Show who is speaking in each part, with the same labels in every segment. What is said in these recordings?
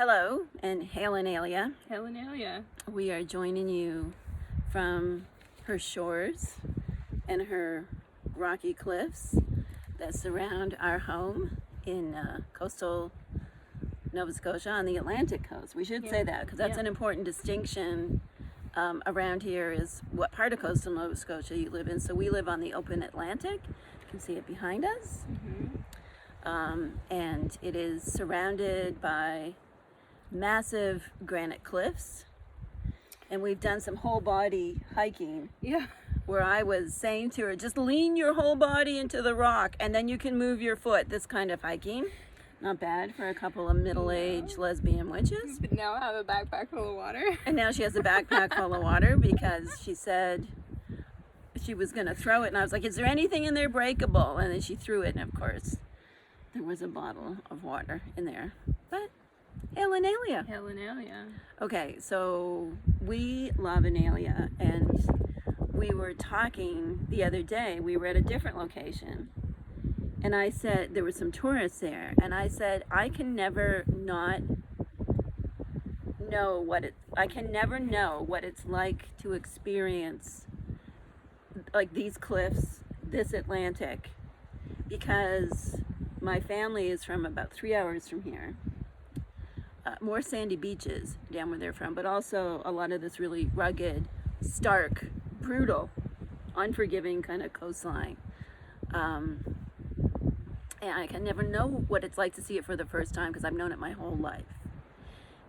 Speaker 1: Hello and hail Einalia.
Speaker 2: Hekate and Einalia.
Speaker 1: We are joining you from her shores and her rocky cliffs that surround our home in coastal Nova Scotia on the Atlantic coast. We should say that because that's an important distinction around here is what part of coastal Nova Scotia you live in. So we live on the open Atlantic. You can see it behind us. And it is surrounded by massive granite cliffs, and we've done some whole body hiking where I was saying to her, just lean your whole body into the rock and then you can move your foot. This kind of hiking, not bad for a couple of middle-aged lesbian witches.
Speaker 2: But now I have a backpack full of water.
Speaker 1: And now she has a backpack full of water because she said she was going to throw it, and I was like, is there anything in there breakable? And then she threw it, and of course there was a bottle of water in there. But hail Einalia.
Speaker 2: Hekate and Einalia.
Speaker 1: Okay, so we love Einalia, and we were talking the other day. We were at a different location, and I said there were some tourists there, and I said I can never not know what it's like to experience like these cliffs, this Atlantic, because my family is from about 3 hours from here. More sandy beaches down where they're from, but also a lot of this really rugged, stark, brutal, unforgiving kind of coastline. And I can never know what it's like to see it for the first time because I've known it my whole life.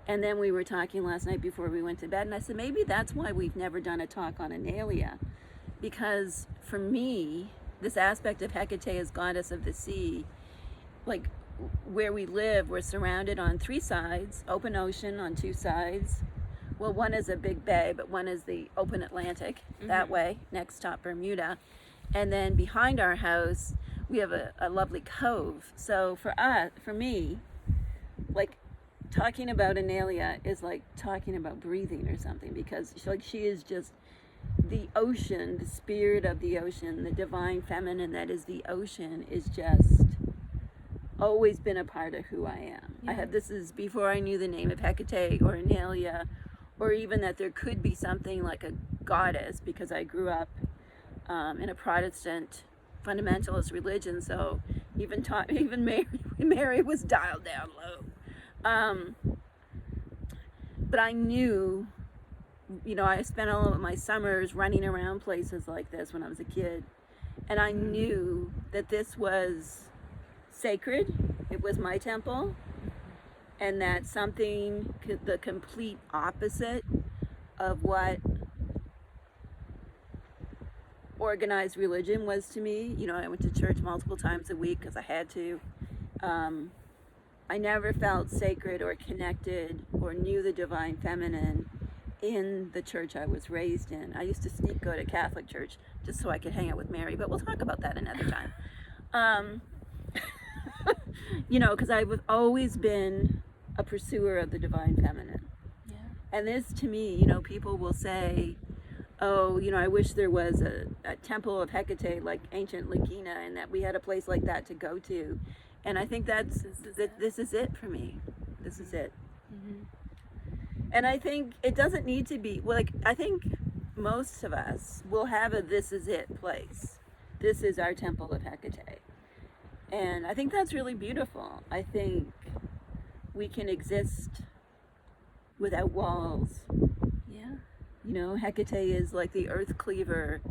Speaker 1: And then we were talking last night before we went to bed, and I said maybe that's why we've never done a talk on Einalia, because for me, this aspect of Hecate as goddess of the sea, like where we live, we're surrounded on three sides, open ocean on two sides. Well, one is a big bay, but one is the open Atlantic that way, next top Bermuda. And then behind our house, we have a lovely cove. So for me, like talking about Einalia is like talking about breathing or something, because she is just the ocean, the spirit of the ocean, the divine feminine that is the ocean is just always been a part of who I am. This is before I knew the name of Hecate or Einalia, or even that there could be something like a goddess, because I grew up in a Protestant fundamentalist religion, so even Mary was dialed down low. But I knew, I spent all of my summers running around places like this when I was a kid, and I knew that this was sacred, it was my temple, and that something, the complete opposite of what organized religion was to me. I went to church multiple times a week because I had to. I never felt sacred or connected or knew the divine feminine in the church I was raised in. I used to go to Catholic church just so I could hang out with Mary, but we'll talk about that another time. Because I've always been a pursuer of the divine feminine. And this, to me, people will say, oh, I wish there was a temple of Hecate like ancient Lagina, and that we had a place like that to go to. And I think this is it for me. This is it. And I think it doesn't need to be, I think most of us will have a this is it place. This is our temple of Hecate. And I think that's really beautiful. I think we can exist without walls. Hecate is like the earth cleaver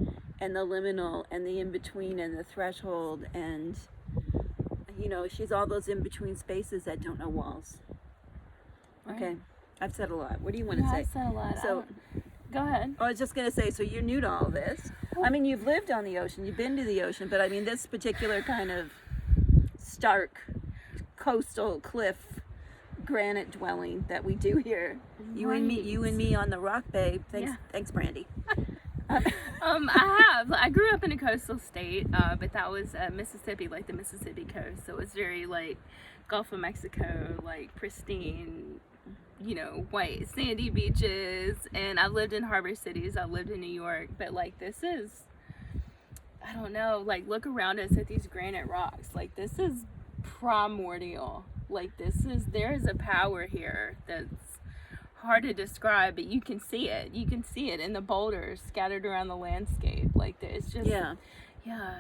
Speaker 1: and the liminal and the in-between and the threshold, and she's all those in-between spaces that don't know walls. Right. Okay, I've said a lot. What do you want to say?
Speaker 2: I've said a lot.
Speaker 1: So,
Speaker 2: go ahead.
Speaker 1: I was just going to say, so you're new to all this. I mean, you've lived on the ocean, you've been to the ocean, but I mean, this particular kind of stark coastal cliff granite dwelling that we do here. You and me on the rock, babe. Thanks Brandy.
Speaker 2: I grew up in a coastal state, but that was Mississippi, like the Mississippi coast. So it was very like Gulf of Mexico, like pristine, white sandy beaches. And I've lived in harbor cities. I've lived in New York, but like this is, I don't know, like look around us at these granite rocks. Like this is primordial. Like there is a power here that's hard to describe, but you can see it. You can see it in the boulders scattered around the landscape. Like it's just
Speaker 1: Yeah.
Speaker 2: Yeah.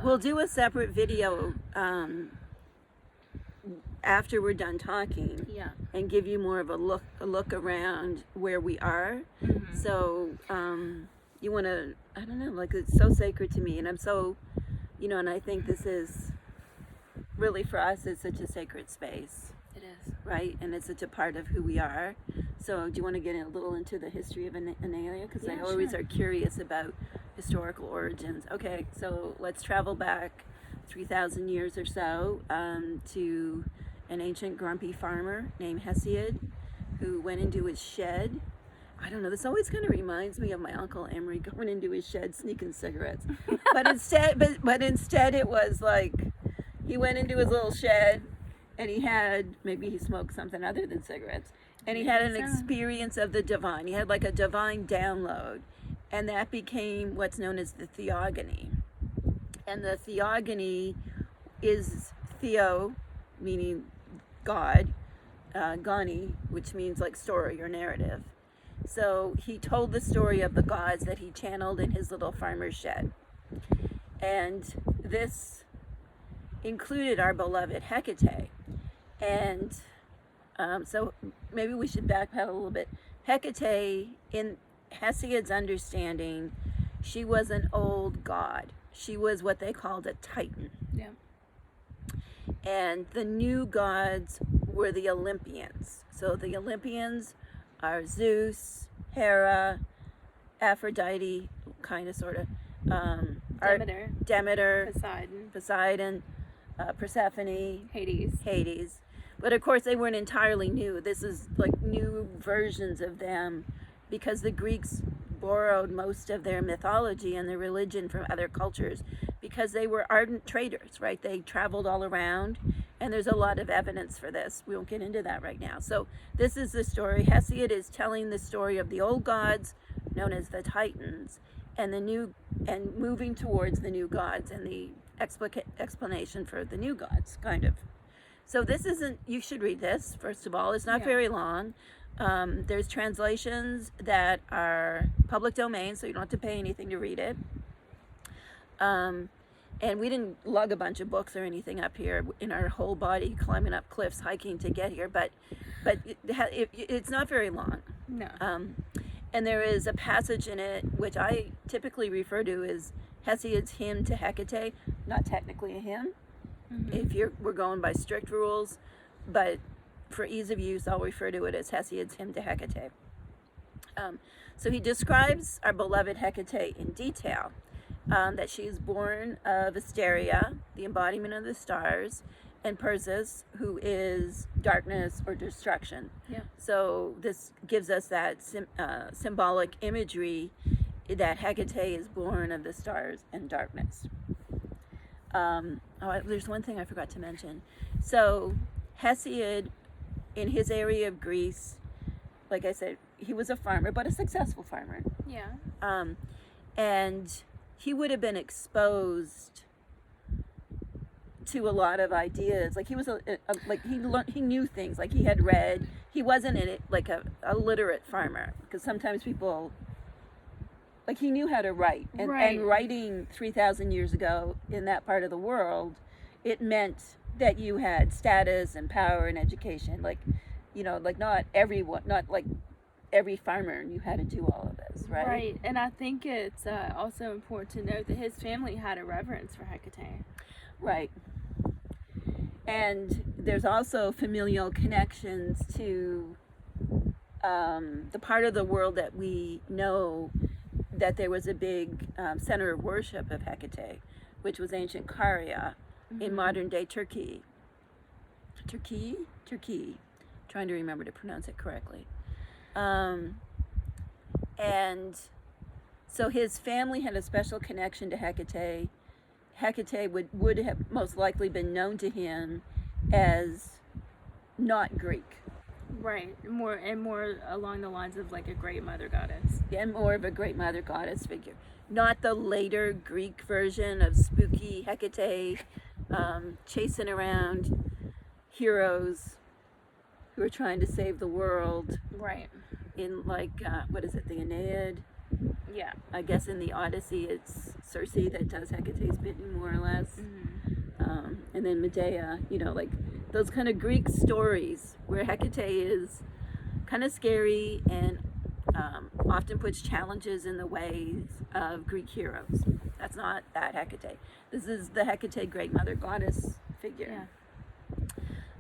Speaker 1: We'll do a separate video after we're done talking.
Speaker 2: Yeah.
Speaker 1: And give you more of a look around where we are.
Speaker 2: Mm-hmm.
Speaker 1: So you want to, I don't know, like it's so sacred to me, and I'm so, and I think this is really for us, it's such a sacred space.
Speaker 2: It is.
Speaker 1: Right? And it's such a part of who we are. So do you want to get a little into the history of Einalia? Because I always are curious about historical origins. Okay, so let's travel back 3,000 years or so to an ancient grumpy farmer named Hesiod, who went into his shed. I don't know, this always kind of reminds me of my Uncle Emery going into his shed sneaking cigarettes. but instead it was like he went into his little shed and maybe he smoked something other than cigarettes, and he had an experience of the divine. He had like a divine download, and that became what's known as the Theogony. And the Theogony is Theo, meaning God, Goni, which means like story or narrative. So he told the story of the gods that he channeled in his little farmer's shed. And this included our beloved Hecate. And so maybe we should backpedal a little bit. Hecate, in Hesiod's understanding, she was an old god. She was what they called a titan.
Speaker 2: Yeah.
Speaker 1: And the new gods were the Olympians. So the Olympians are Zeus, Hera, Aphrodite, kind of, sort of. Demeter, Poseidon, Persephone, Hades. But of course, they weren't entirely new. This is like new versions of them, because the Greeks borrowed most of their mythology and their religion from other cultures, because they were ardent traders, right? They traveled all around, and there's a lot of evidence for this. We won't get into that right now. So this is the story. Hesiod is telling the story of the old gods, known as the Titans, and moving towards the new gods and the explanation for the new gods, kind of. So this isn't, you should read this, first of all. It's not very long. There's translations that are public domain, so you don't have to pay anything to read it. And we didn't lug a bunch of books or anything up here in our whole body, climbing up cliffs, hiking to get here, but it's not very long.
Speaker 2: No.
Speaker 1: And there is a passage in it which I typically refer to as Hesiod's hymn to Hecate. Not technically a hymn, if we're going by strict rules, but for ease of use, I'll refer to it as Hesiod's hymn to Hecate. So he describes our beloved Hecate in detail, that she is born of Asteria, the embodiment of the stars, and Perseus, who is darkness or destruction. Yeah. So this gives us that symbolic imagery that Hecate is born of the stars and darkness. There's one thing I forgot to mention. So Hesiod, in his area of Greece, like I said, he was a farmer, but a successful farmer.
Speaker 2: Yeah.
Speaker 1: And he would have been exposed to a lot of ideas. Like he was he knew things. Like he had read. He wasn't like a literate farmer, because sometimes people, like, he knew how to write, and writing 3,000 years ago in that part of the world, it meant that you had status and power and education. Like, like not like every farmer knew how to do all of this, right?
Speaker 2: Right, and I think it's also important to note that his family had a reverence for Hecate.
Speaker 1: Right. And there's also familial connections to the part of the world that we know that there was a big center of worship of Hecate, which was ancient Caria in modern day Turkey. Turkey. Trying to remember to pronounce it correctly. And so his family had a special connection to Hecate. Hecate would have most likely been known to him as not Greek.
Speaker 2: Right, more along the lines of like a great mother goddess.
Speaker 1: And more of a great mother goddess figure. Not the later Greek version of spooky Hecate chasing around heroes who are trying to save the world
Speaker 2: Right.
Speaker 1: in, like, what is it, the Aeneid?
Speaker 2: Yeah.
Speaker 1: I guess in the Odyssey, it's Circe that does Hecate's bidding, more or less. And then Medea, you know, like those kind of Greek stories where Hecate is kind of scary and often puts challenges in the ways of Greek heroes. That's not that Hecate. This is the Hecate Great Mother Goddess figure.
Speaker 2: Yeah.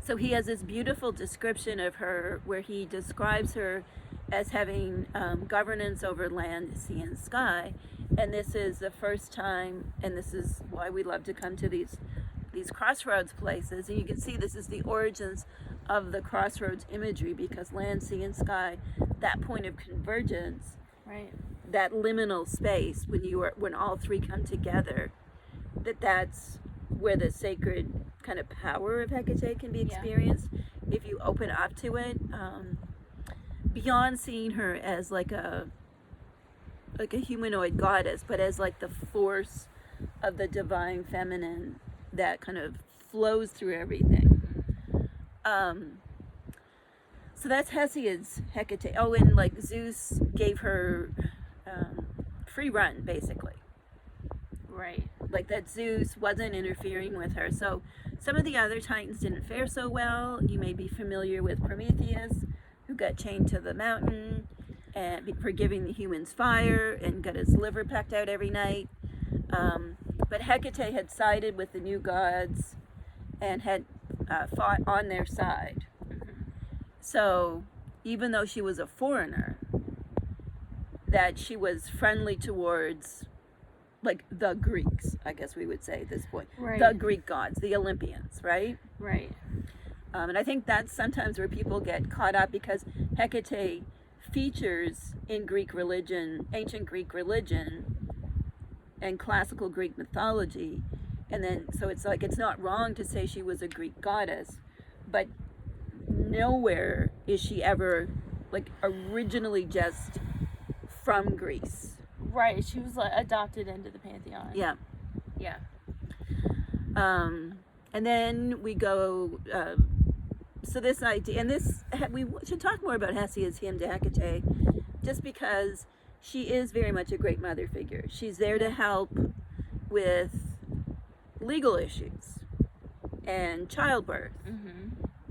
Speaker 1: So he has this beautiful description of her where he describes her as having governance over land, sea, and sky. And this is the first time, and this is why we love to come to these crossroads places. And you can see this is the origins of the crossroads imagery, because land, sea, and sky, that point of convergence,
Speaker 2: Right.
Speaker 1: that liminal space when all three come together, that's where the sacred kind of power of Hecate can be experienced if you open up to it. Beyond seeing her as like a humanoid goddess, but as like the force of the divine feminine that kind of flows through everything. So that's Hesiod's Hecate. Oh, and like Zeus gave her free run, basically.
Speaker 2: Right.
Speaker 1: Like that Zeus wasn't interfering with her. So some of the other Titans didn't fare so well. You may be familiar with Prometheus, who got chained to the mountain and for giving the humans fire and got his liver pecked out every night. But Hecate had sided with the new gods and had fought on their side. So even though she was a foreigner, that she was friendly towards, like, the Greeks, I guess we would say at this point.
Speaker 2: Right.
Speaker 1: The Greek gods, the Olympians, right?
Speaker 2: Right.
Speaker 1: And I think that's sometimes where people get caught up, because Hecate features in Greek religion, ancient Greek religion, and classical Greek mythology. And then, so it's like, it's not wrong to say she was a Greek goddess, but nowhere is she ever, like, originally just from Greece.
Speaker 2: Right. She was like adopted into the pantheon.
Speaker 1: Yeah.
Speaker 2: Yeah.
Speaker 1: And then we go, so this idea, and this, we should talk more about Hesiod's hymn to Hecate, just because she is very much a great mother figure. She's there to help with legal issues and childbirth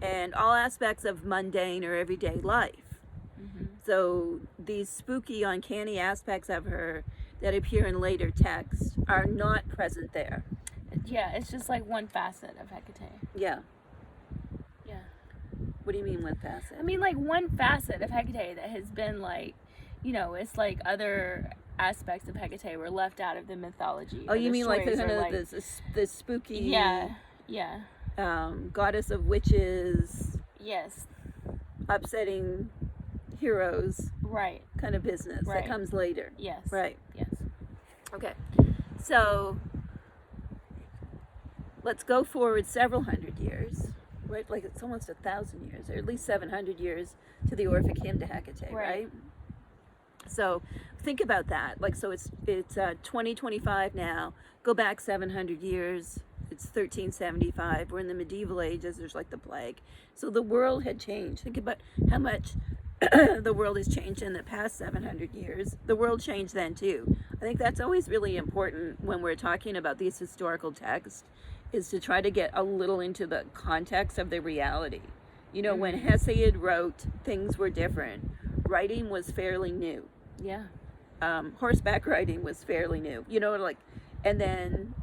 Speaker 1: and all aspects of mundane or everyday life. So these spooky, uncanny aspects of her that appear in later texts are not present there.
Speaker 2: Yeah, it's just like one facet of Hecate.
Speaker 1: Yeah.
Speaker 2: Yeah.
Speaker 1: What do you mean with facet?
Speaker 2: I mean, like, one facet of Hecate that has been, like, you know, it's like other aspects of Hecate were left out of the mythology.
Speaker 1: Oh, you mean like the kind of
Speaker 2: like,
Speaker 1: the spooky,
Speaker 2: yeah, yeah,
Speaker 1: goddess of witches,
Speaker 2: yes,
Speaker 1: upsetting heroes,
Speaker 2: right,
Speaker 1: kind of business
Speaker 2: right.
Speaker 1: that comes later.
Speaker 2: Yes,
Speaker 1: Right.
Speaker 2: yes.
Speaker 1: Okay, so let's go forward several hundred years, right? Like it's almost 1,000 years, or at least 700 years to the Orphic hymn to Hecate, right? So think about that. Like, so it's 2025 now. Go back 700 years. It's 1375. We're in the medieval ages. There's like the plague. So the world had changed. Think about how much the world has changed in the past 700 years. The world changed then too. I think that's always really important when we're talking about these historical texts, is to try to get a little into the context of the reality. You know, when Hesiod wrote, things were different. Writing was fairly new.
Speaker 2: Yeah.
Speaker 1: Horseback riding was fairly new. You know, like, and then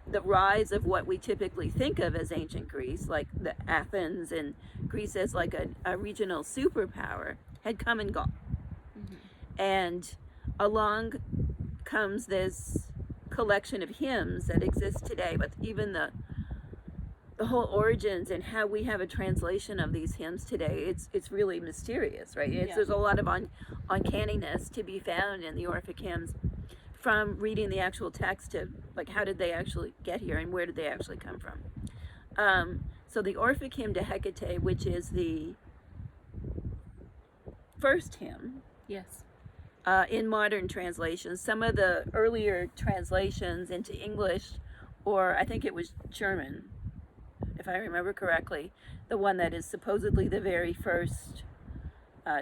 Speaker 1: the rise of what we typically think of as ancient Greece, like the Athens and Greece as like a regional superpower, had come and gone. And along comes this collection of hymns that exist today, but even the whole origins and how we have a translation of these hymns today, it's really mysterious, right? There's a lot of uncanniness to be found in the Orphic hymns, from reading the actual text to, like, how did they actually get here and where did they actually come from. So the Orphic hymn to Hecate, which is the first hymn,
Speaker 2: Yes.
Speaker 1: in modern translations, some of the earlier translations into English, or I think it was German, if I remember correctly, the one that is supposedly the very first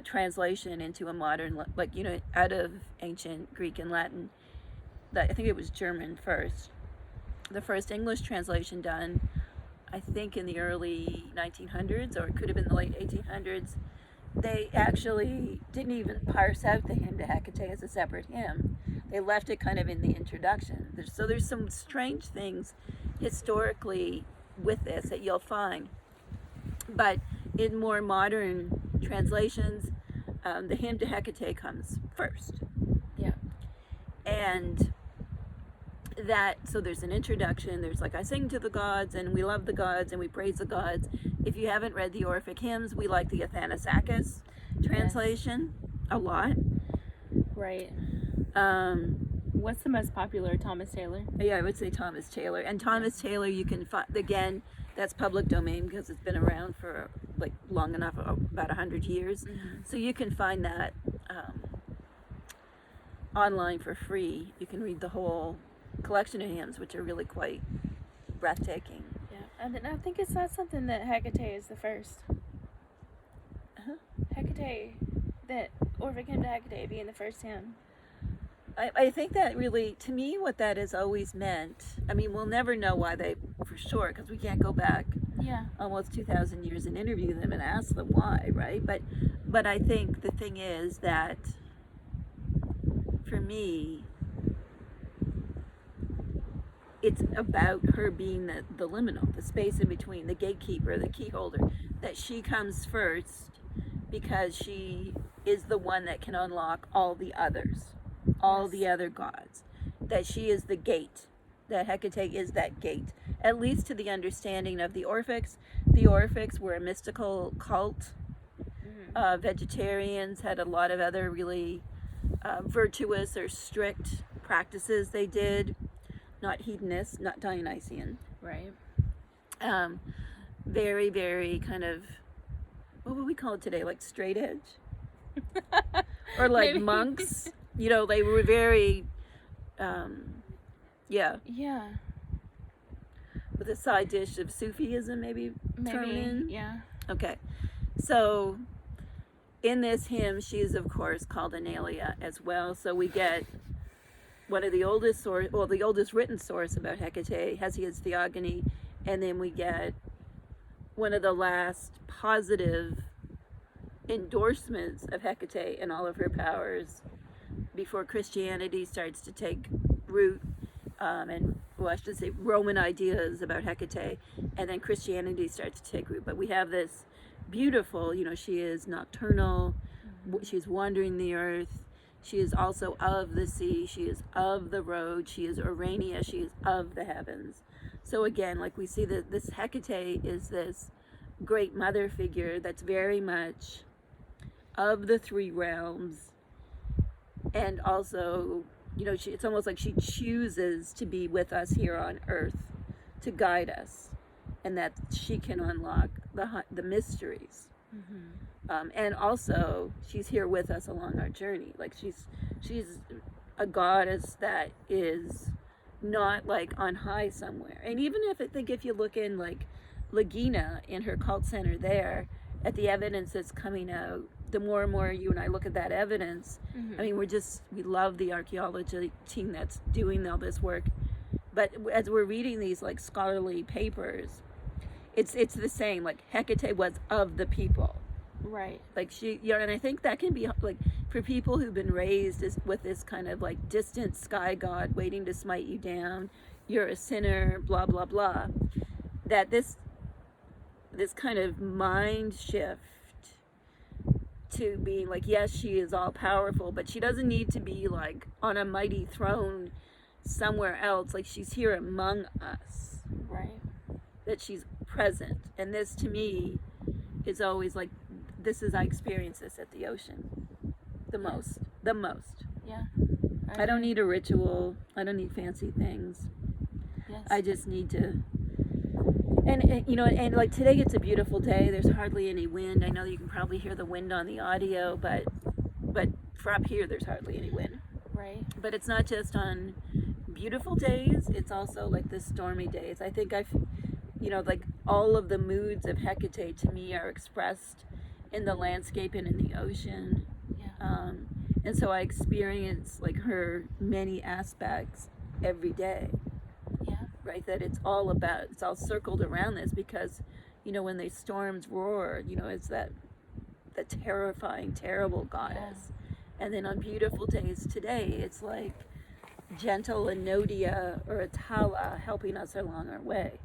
Speaker 1: translation into a modern, like, you know, out of ancient Greek and Latin. That I think it was German first. The first English translation done, I think, in the early 1900s, or it could have been the late 1800s. They actually didn't even parse out the hymn to Hecate as a separate hymn. They left it kind of in the introduction. So there's some strange things historically with this that you'll find. But in more modern translations, the hymn to Hecate comes first.
Speaker 2: Yeah.
Speaker 1: And that, so there's an introduction, there's like, I sing to the gods and we love the gods and we praise the gods. If you haven't read the Orphic hymns, we like the Athanasakis translation a lot.
Speaker 2: Right. What's the most popular? Thomas Taylor?
Speaker 1: Yeah, I would say Thomas Taylor. And Thomas Taylor, you can find, again, that's public domain because it's been around for like long enough, about 100 years.
Speaker 2: Mm-hmm.
Speaker 1: So you can find that online for free. You can read the whole collection of hymns, which are really quite breathtaking.
Speaker 2: Yeah, and then I think it's not something that Hecate is the first. Hecate, that Orphic hymn to Hecate being the first hymn.
Speaker 1: I think that really, to me, what that has always meant, I mean, we'll never know why they, for sure, because we can't go back almost 2,000 years and interview them and ask them why, right? But I think the thing is that, for me, it's about her being the liminal, the space in between, the gatekeeper, the key holder, that she comes first because she is the one that can unlock all the others, all the other gods, that she is the gate, that Hecate is that gate, at least to the understanding of the Orphics. The Orphics were a mystical cult. Vegetarians, had a lot of other really virtuous or strict practices they did. Not hedonist, not Dionysian.
Speaker 2: Right.
Speaker 1: Very, very kind of, what would we call it today? Like straight edge? Or like monks. You know, they were very,
Speaker 2: Yeah.
Speaker 1: with a side dish of Sufism maybe thrown in.
Speaker 2: Yeah.
Speaker 1: Okay. So in this hymn, she is, of course, called Einalia as well. So we get one of the oldest the oldest written source about Hecate, Hesiod's Theogony, and then we get one of the last positive endorsements of Hecate and all of her powers before Christianity starts to take root, and, well, I should say Roman ideas about Hecate, and then Christianity starts to take root. But we have this beautiful, you know, she is nocturnal, she's wandering the earth, she is also of the sea, she is of the road, she is Urania, she is of the heavens. So again, like we see that this Hecate is this great mother figure that's very much of the three realms, and also, you know, it's almost like she chooses to be with us here on earth to guide us, and that she can unlock the mysteries. And also, she's here with us along our journey. Like she's a goddess that is not like on high somewhere. And even if you look in like Lagina in her cult center there, at the evidence that's coming out, the more and more you and I look at that evidence, I mean, we love the archaeology team that's doing all this work. But as we're reading these like scholarly papers, it's the same. Like Hecate was of the people.
Speaker 2: Right.
Speaker 1: Like she, you know, and I think that can be like for people who've been raised with this kind of like distant sky god waiting to smite you down, you're a sinner, blah blah blah. That this kind of mind shift to being like, yes, she is all powerful, but she doesn't need to be like on a mighty throne somewhere else. Like she's here among us.
Speaker 2: Right.
Speaker 1: That she's present, and this to me is always like, I experience this at the ocean the most.
Speaker 2: Yeah.
Speaker 1: I don't need a ritual, I don't need fancy things.
Speaker 2: Yes.
Speaker 1: I just need to, and you know, and like today it's a beautiful day, there's hardly any wind. I know you can probably hear the wind on the audio, but for up here there's hardly any wind.
Speaker 2: Right.
Speaker 1: But it's not just on beautiful days, it's also like the stormy days. I think like all of the moods of Hecate to me are expressed in the landscape and in the ocean. And so I experience like her many aspects every day. Right, that it's all circled around this, because when the storms roar, it's the terrifying, terrible goddess. And then on beautiful days today, it's like gentle Enodia or Atala helping us along our way.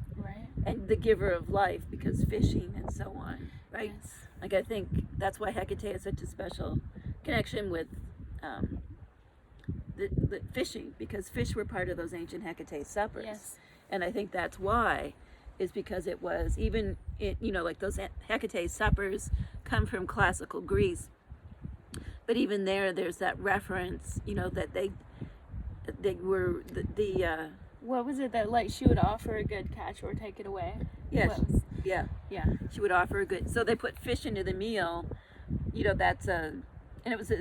Speaker 1: And the giver of life, because fishing and so on, right? Like, I think that's why Hecate has such a special connection with the fishing, because fish were part of those ancient Hecate suppers. And I think that's why, is because it was even, like those Hecate suppers come from classical Greece. But even there's that reference, that they were the
Speaker 2: what was it that, like, she would offer a good catch or take it away?
Speaker 1: Yes. Yeah. She would offer a good. So they put fish into the meal. That's and it was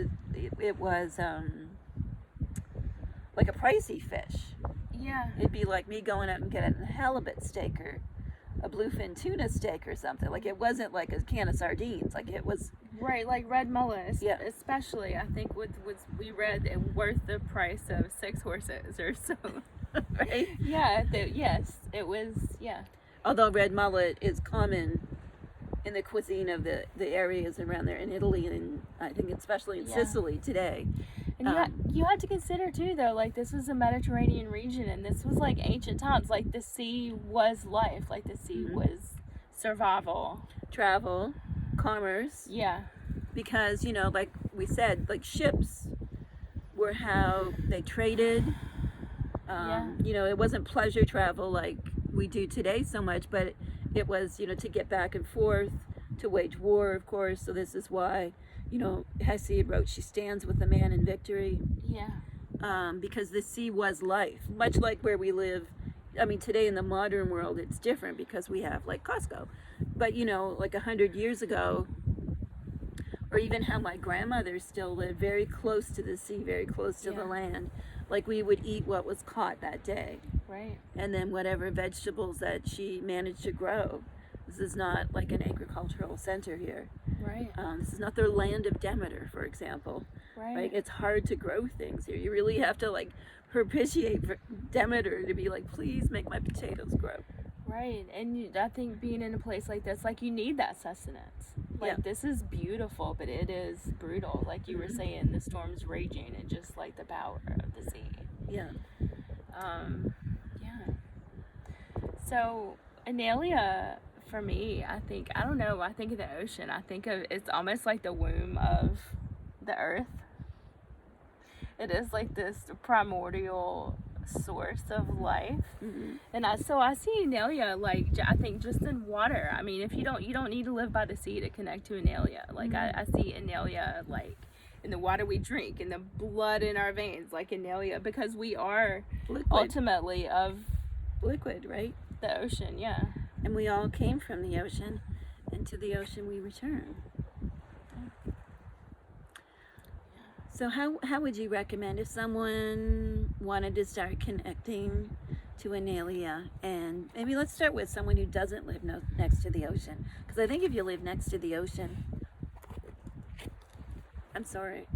Speaker 1: like a pricey fish. It'd be like me going out and getting a halibut steak or a bluefin tuna steak or something. Like, it wasn't like a can of sardines. Like, it was
Speaker 2: like red mullet. Especially, I think was we read it worth the price of 6 horses or so.
Speaker 1: Right?
Speaker 2: Yes, it was.
Speaker 1: Although red mullet is common in the cuisine of the areas around there in Italy, and I think especially in Sicily today.
Speaker 2: And you had to consider too, though, like, this was a Mediterranean region, and this was like ancient times. Like, the sea was life. Like, the sea was survival,
Speaker 1: travel, commerce. Because like we said, like, ships were how they traded. It wasn't pleasure travel like we do today so much, but it was to get back and forth, to wage war, of course. So this is why Hesiod wrote, she stands with the man in victory. Because the sea was life, much like where we live. I mean, today in the modern world, it's different because we have like Costco. But like 100 years ago, or even how my grandmother still lived, very close to the sea, very close to the land. Like, we would eat what was caught that day. And then whatever vegetables that she managed to grow. This is not like an agricultural center here. This is not their land of Demeter, for example. Right? It's hard to grow things here. You really have to like propitiate for Demeter to be like, please make my potatoes grow.
Speaker 2: And I think being in a place like this, like, you need that sustenance. Like, this is beautiful, but it is brutal. Like you were saying, the storm's raging and just like the power of the sea. So Einalia, for me, I think of the ocean. I think of it's almost like the womb of the earth. It is like this primordial source of life. And I see Einalia, like, I think just in water. I mean, if you don't need to live by the sea to connect to Einalia. Like, I see Einalia like in the water we drink, in the blood in our veins, like Einalia, because we are ultimately of
Speaker 1: liquid, right?
Speaker 2: The ocean.
Speaker 1: And we all came from the ocean, and to the ocean we return. So how would you recommend, if someone wanted to start connecting to Einalia, and maybe let's start with someone who doesn't live next to the ocean, because I think if you live next to the ocean, I'm sorry,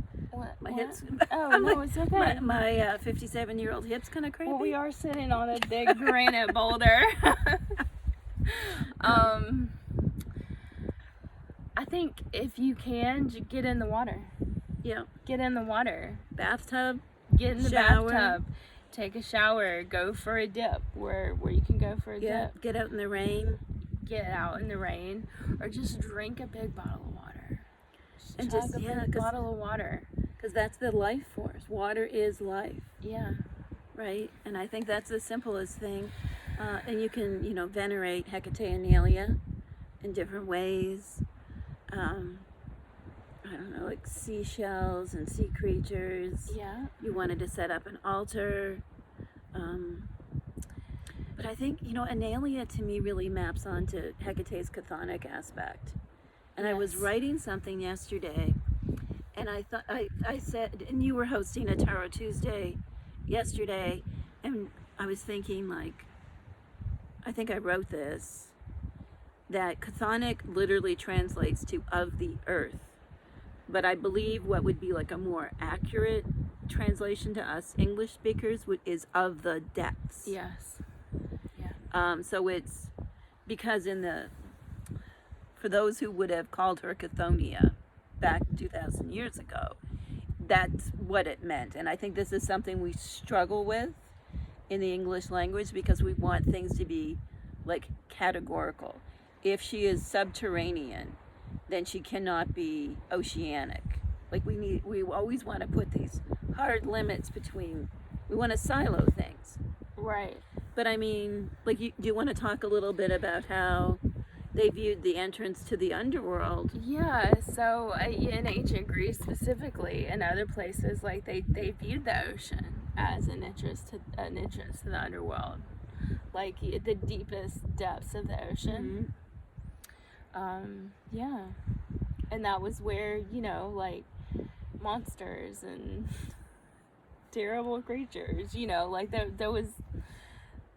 Speaker 1: my hips.
Speaker 2: No, it's okay.
Speaker 1: My 57-year-old hips kind of crampy.
Speaker 2: Well, we are sitting on a big granite boulder. I think if you can, get in the water. Get in the water.
Speaker 1: Bathtub.
Speaker 2: Get in the bathtub. Take a shower. Go for a dip where you can go for a dip.
Speaker 1: Get out in the rain.
Speaker 2: Get out in the rain. Or just drink a big bottle of water.
Speaker 1: Just
Speaker 2: a big bottle of water.
Speaker 1: Because that's the life force. Water is life. Right? And I think that's the simplest thing. And you can, venerate Hekate Einalia in different ways. I don't know, like seashells and sea creatures. You wanted to set up an altar. But I think, Einalia to me really maps onto Hecate's chthonic aspect. And I was writing something yesterday, and I thought, I said, and you were hosting a Tarot Tuesday yesterday, and I was thinking, like, I think I wrote this, that chthonic literally translates to of the earth. But I believe what would be like a more accurate translation to us English speakers is of the depths.
Speaker 2: Yes. Yeah.
Speaker 1: So it's because for those who would have called her Chthoniya back 2,000 years ago, that's what it meant. And I think this is something we struggle with in the English language because we want things to be like categorical. If she is subterranean, then she cannot be oceanic. Like we always want to put these hard limits between, we want to silo things.
Speaker 2: Right.
Speaker 1: But I mean, like, do you want to talk a little bit about how they viewed the entrance to the underworld?
Speaker 2: Yeah, so in ancient Greece specifically, and other places, like they viewed the ocean as an entrance to the underworld, like the deepest depths of the ocean. Yeah, and that was where, you know, like monsters and terrible creatures, you know, like there was,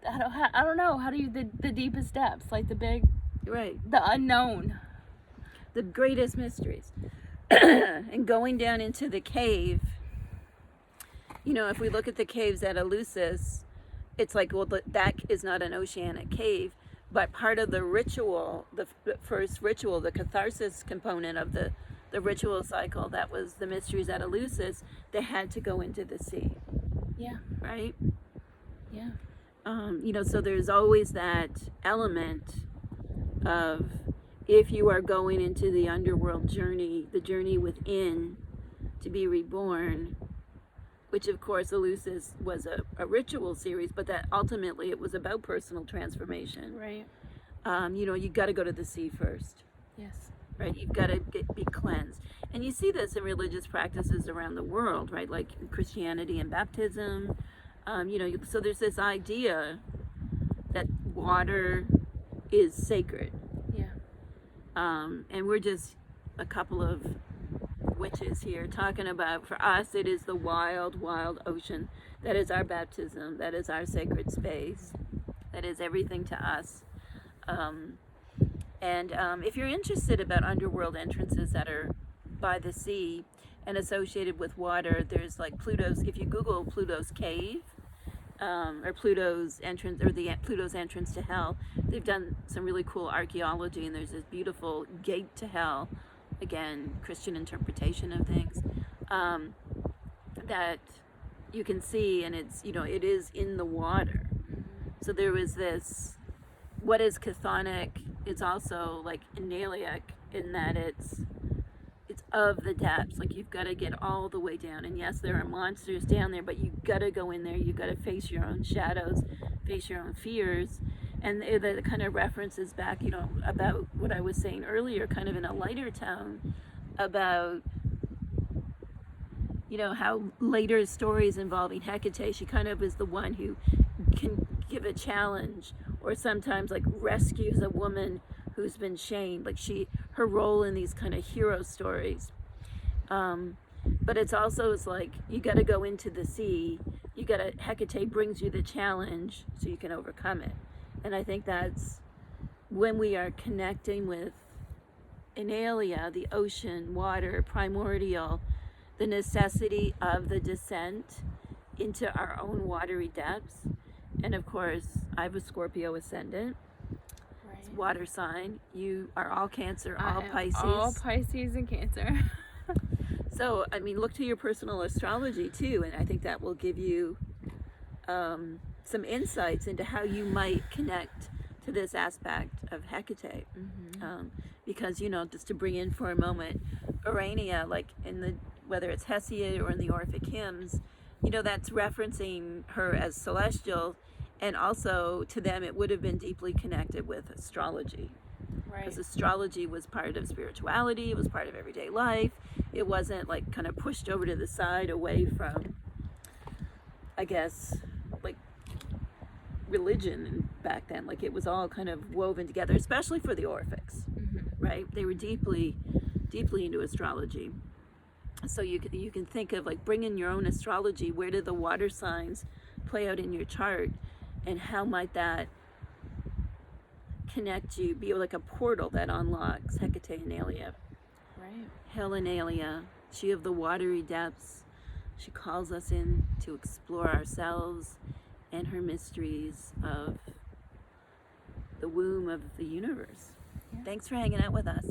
Speaker 2: I don't know, how do you, the deepest depths, like the big,
Speaker 1: right,
Speaker 2: the unknown,
Speaker 1: the greatest mysteries. And going down into the cave, you know, if we look at the caves at Eleusis, it's like, well, that is not an oceanic cave, but part of the ritual, the first ritual, the catharsis component of the ritual cycle, that was the mysteries at Eleusis, they had to go into the sea.
Speaker 2: Yeah.
Speaker 1: Right?
Speaker 2: Yeah.
Speaker 1: You know, so there's always that element of, if you are going into the underworld journey, the journey within to be reborn, which of course Eleusis was a ritual series, but that ultimately it was about personal transformation.
Speaker 2: Right.
Speaker 1: You know, you got to go to the sea first.
Speaker 2: Yes.
Speaker 1: Right? You've got to be cleansed. And you see this in religious practices around the world, right? Like Christianity and baptism. You know, so there's this idea that water is sacred.
Speaker 2: Yeah.
Speaker 1: And we're just a couple of witches here talking about, for us, it is the wild, wild ocean. That is our baptism. That is our sacred space. That is everything to us. And if you're interested about underworld entrances that are by the sea and associated with water, there's like Pluto's, if you Google Pluto's cave, or Pluto's entrance, or Pluto's entrance to hell, they've done some really cool archaeology, and there's this beautiful gate to hell, again, Christian interpretation of things, that you can see, and it's, you know, it is in the water. So there was this, what is chthonic, it's also like Einalia, in that it's of the depths. Like, you've got to get all the way down, and yes, there are monsters down there, but you've got to go in there, you've got to face your own shadows, face your own fears. And that kind of references back, you know, about what I was saying earlier, kind of in a lighter tone, about, you know, how later stories involving Hecate, she kind of is the one who can give a challenge, or sometimes like rescues a woman who's been shamed. Like, her role in these kind of hero stories. But it's also, it's like, you got to go into the sea. Hecate brings you the challenge so you can overcome it. And I think that's when we are connecting with Einalia, the ocean, water, primordial, the necessity of the descent into our own watery depths. And of course, I have a Scorpio ascendant.
Speaker 2: Right.
Speaker 1: It's water sign. You are all Cancer, all Pisces.
Speaker 2: All Pisces and Cancer.
Speaker 1: So, I mean, look to your personal astrology too, and I think that will give you some insights into how you might connect to this aspect of Hecate. Because, you know, just to bring in for a moment, Urania, like whether it's Hesiod or in the Orphic hymns, you know, that's referencing her as celestial, and also to them it would have been deeply connected with astrology.
Speaker 2: Right.
Speaker 1: Because astrology was part of spirituality, it was part of everyday life. It wasn't like kind of pushed over to the side away from, I guess, like religion back then. Like, it was all kind of woven together, especially for the Orphics, right? They were deeply, deeply into astrology. So you can think of like bringing your own astrology. Where do the water signs play out in your chart, and how might that connect you, be like a portal that unlocks Hekate Einalia.
Speaker 2: Right.
Speaker 1: Einalia, she of the watery depths. She calls us in to explore ourselves and her mysteries of the womb of the universe.
Speaker 2: Yeah.
Speaker 1: Thanks for hanging out with us.